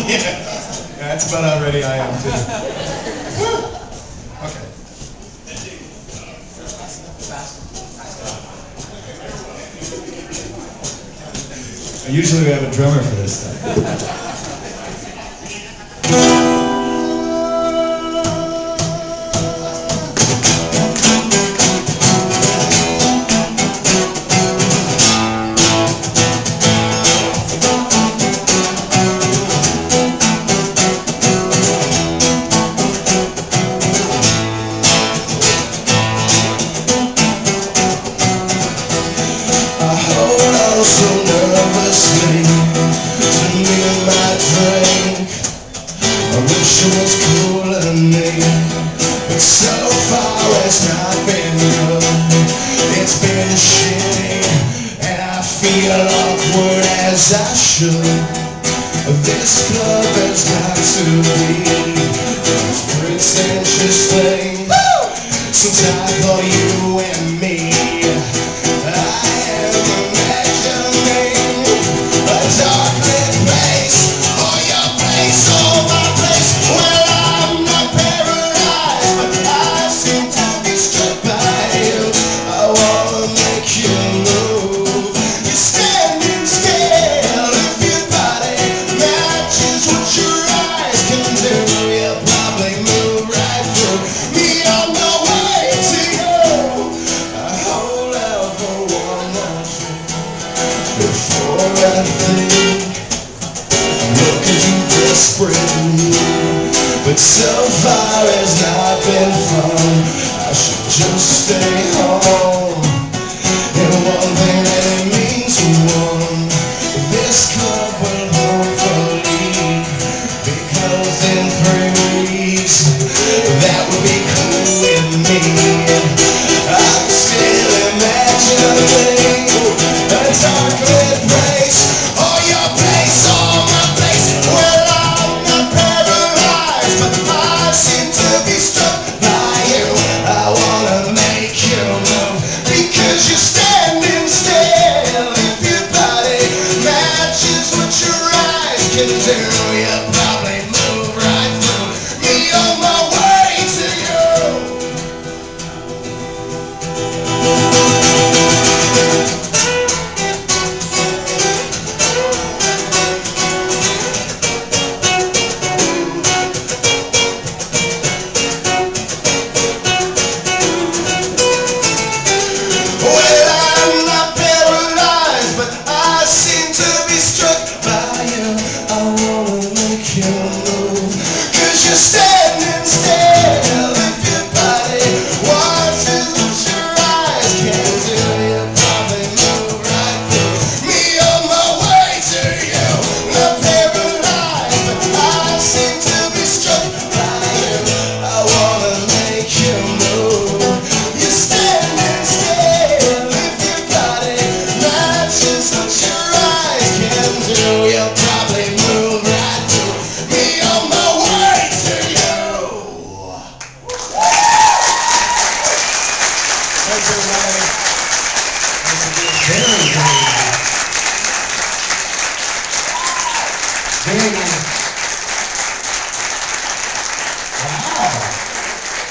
Yeah, that's about how ready I am too. Okay. Usually we have a drummer for this stuff. So nervously to me and my drink. I wish it was cooler than me, but so far it's not been good. It's been shitty, and I feel awkward as I should. This club has got to be the pretentious thing. Since I thought you and me, before I think, look at you desperately, but so far has not been fun. I should just stay home, and one thing really means one. This club will hopefully be closed in 3 weeks. That would be cool with me. I'm still imagining a dark-lit place, or your place, or my place. Well, I'm not paralyzed, but I seem to be struck by you. I wanna make you move, because you're standing still. If your body matches what your eyes can do, you'll probably move right through me on my way to you. You're standing still. If your body watches what your eyes can do, you'll probably move right through me on my way to you. Not paralyzed, but I seem to be struck by you. I wanna make you move. You're standing still. If your body matches what your eyes can do, you'll probably move right through me on my way to you. Thanks, everybody.